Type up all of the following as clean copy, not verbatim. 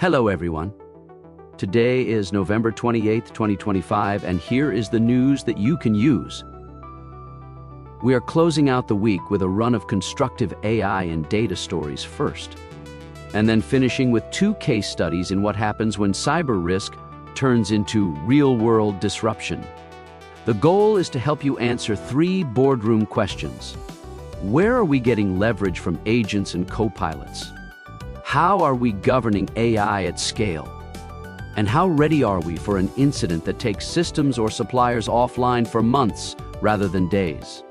Hello, everyone. Today is November 28th, 2025, and here is the news that you can use. We are closing out the week with a run of constructive AI and data stories first, and then finishing with 2 case studies in what happens when cyber risk turns into real-world disruption. The goal is to help you answer 3 boardroom questions. Where are we getting leverage from agents and copilots? How are we governing AI at scale? And how ready are we for an incident that takes systems or suppliers offline for months rather than days?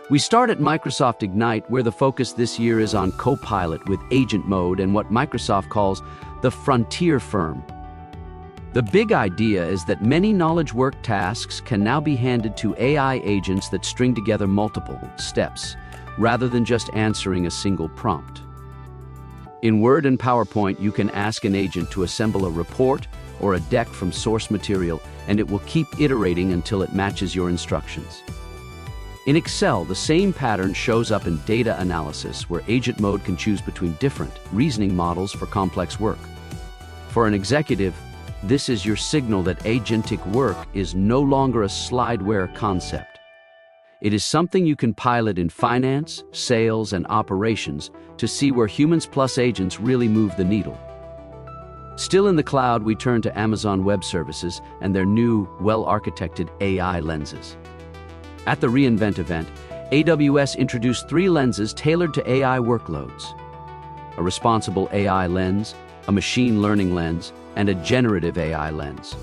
We start at Microsoft Ignite, where the focus this year is on Copilot with agent mode and what Microsoft calls the frontier firm. The big idea is that many knowledge work tasks can now be handed to AI agents that string together multiple steps, rather than just answering a single prompt. In Word and PowerPoint, you can ask an agent to assemble a report or a deck from source material, and it will keep iterating until it matches your instructions. In Excel, the same pattern shows up in data analysis, where agent mode can choose between different reasoning models for complex work. For an executive, this is your signal that agentic work is no longer a slideware concept. It is something you can pilot in finance, sales, and operations to see where humans plus agents really move the needle. Still in the cloud, we turn to Amazon Web Services and their new, well-architected AI lenses. At the reInvent event, AWS introduced 3 lenses tailored to AI workloads: a responsible AI lens, a machine learning lens, and a generative AI lens.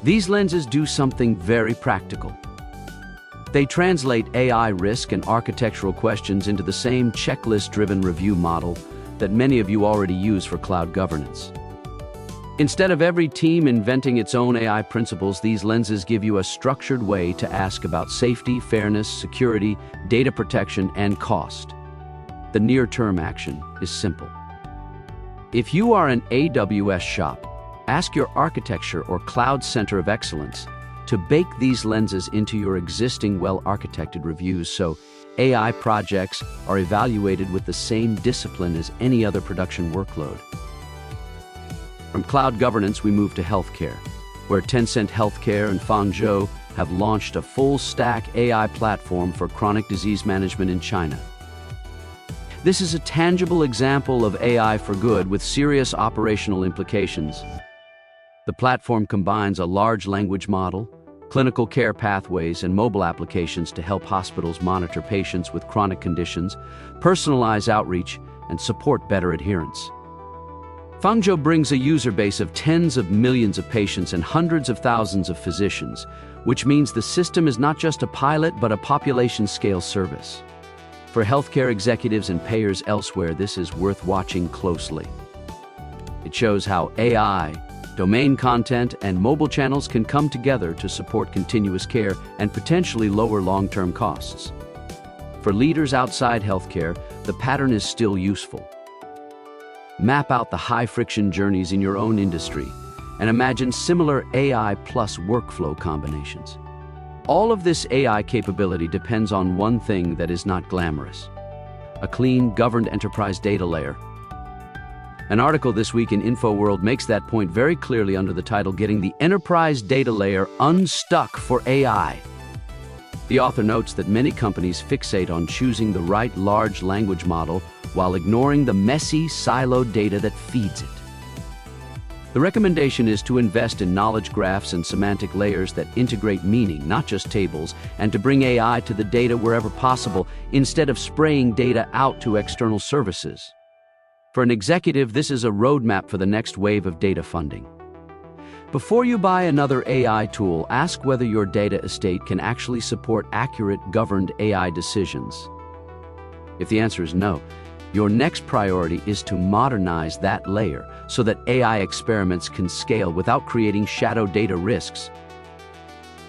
These lenses do something very practical. They translate AI risk and architectural questions into the same checklist-driven review model that many of you already use for cloud governance. Instead of every team inventing its own AI principles, these lenses give you a structured way to ask about safety, fairness, security, data protection, and cost. The near-term action is simple. If you are an AWS shop, ask your architecture or cloud center of excellence to bake these lenses into your existing well-architected reviews so AI projects are evaluated with the same discipline as any other production workload. From cloud governance, we move to healthcare, where Tencent Healthcare and Fangzhou have launched a full-stack AI platform for chronic disease management in China. This is a tangible example of AI for good with serious operational implications. The platform combines a large language model, clinical care pathways, and mobile applications to help hospitals monitor patients with chronic conditions, personalize outreach, and support better adherence. Fangzhou brings a user base of tens of millions of patients and hundreds of thousands of physicians, which means the system is not just a pilot but a population-scale service. For healthcare executives and payers elsewhere, this is worth watching closely. It shows how AI, domain content, and mobile channels can come together to support continuous care and potentially lower long-term costs. For leaders outside healthcare, the pattern is still useful. Map out the high-friction journeys in your own industry and imagine similar AI plus workflow combinations. All of this AI capability depends on one thing that is not glamorous: a clean, governed enterprise data layer. An article this week in InfoWorld makes that point very clearly under the title, "Getting the Enterprise Data Layer Unstuck for AI." The author notes that many companies fixate on choosing the right large language model while ignoring the messy, siloed data that feeds it. The recommendation is to invest in knowledge graphs and semantic layers that integrate meaning, not just tables, and to bring AI to the data wherever possible instead of spraying data out to external services. For an executive, this is a roadmap for the next wave of data funding. Before you buy another AI tool, ask whether your data estate can actually support accurate, governed AI decisions. If the answer is no, your next priority is to modernize that layer so that AI experiments can scale without creating shadow data risks.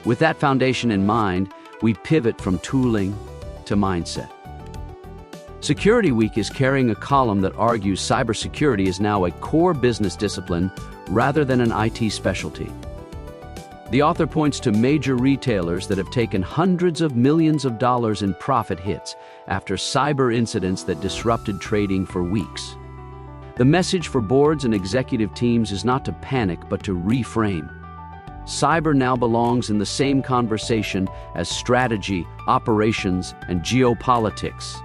With that foundation in mind, we pivot from tooling to mindset. Security Week is carrying a column that argues cybersecurity is now a core business discipline rather than an IT specialty. The author points to major retailers that have taken hundreds of millions of dollars in profit hits after cyber incidents that disrupted trading for weeks. The message for boards and executive teams is not to panic, but to reframe. Cyber now belongs in the same conversation as strategy, operations, and geopolitics.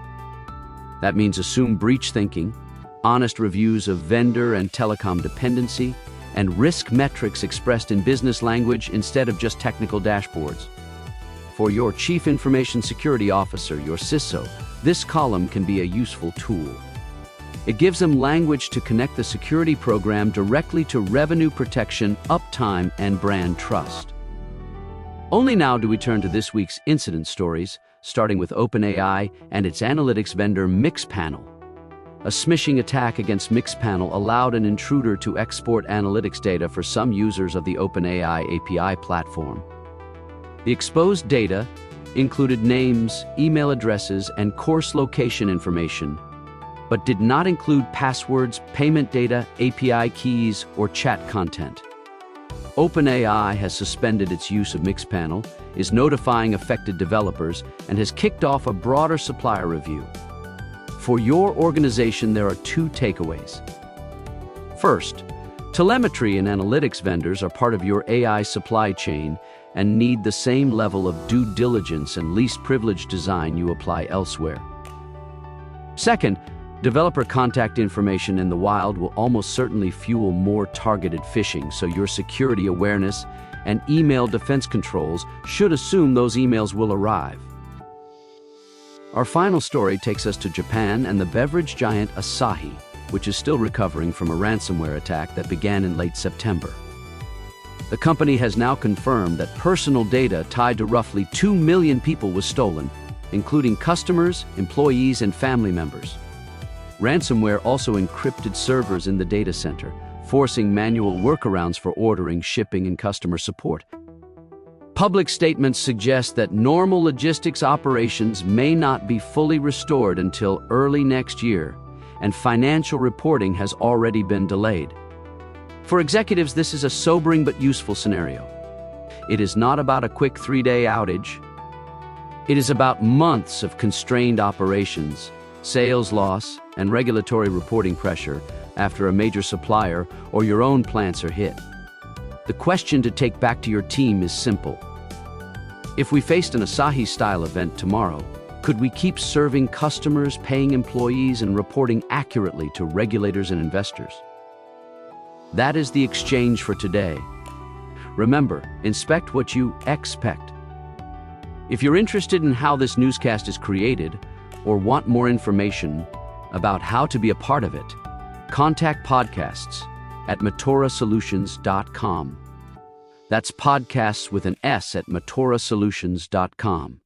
That means assume breach thinking, honest reviews of vendor and telecom dependency, and risk metrics expressed in business language instead of just technical dashboards. For your Chief Information Security Officer, your CISO, this column can be a useful tool. It gives them language to connect the security program directly to revenue protection, uptime, and brand trust. Only now do we turn to this week's incident stories, starting with OpenAI and its analytics vendor Mixpanel. A smishing attack against Mixpanel allowed an intruder to export analytics data for some users of the OpenAI API platform. The exposed data included names, email addresses, and course location information, but did not include passwords, payment data, API keys, or chat content. OpenAI has suspended its use of Mixpanel, is notifying affected developers, and has kicked off a broader supplier review. For your organization, there are two takeaways. First, telemetry and analytics vendors are part of your AI supply chain and need the same level of due diligence and least privilege design you apply elsewhere. Second, developer contact information in the wild will almost certainly fuel more targeted phishing, so your security awareness and email defense controls should assume those emails will arrive. Our final story takes us to Japan and the beverage giant Asahi, which is still recovering from a ransomware attack that began in late September. The company has now confirmed that personal data tied to roughly 2 million people was stolen, including customers, employees, and family members. Ransomware also encrypted servers in the data center, forcing manual workarounds for ordering, shipping, and customer support. Public statements suggest that normal logistics operations may not be fully restored until early next year, and financial reporting has already been delayed. For executives, this is a sobering but useful scenario. It is not about a quick 3-day outage. It is about months of constrained operations, sales loss, and regulatory reporting pressure after a major supplier or your own plants are hit. The question to take back to your team is simple. If we faced an Asahi-style event tomorrow, could we keep serving customers, paying employees, and reporting accurately to regulators and investors? That is the exchange for today. Remember, inspect what you expect. If you're interested in how this newscast is created or want more information about how to be a part of it, contact podcasts at matorasolutions.com. That's podcasts with an S at matorasolutions.com.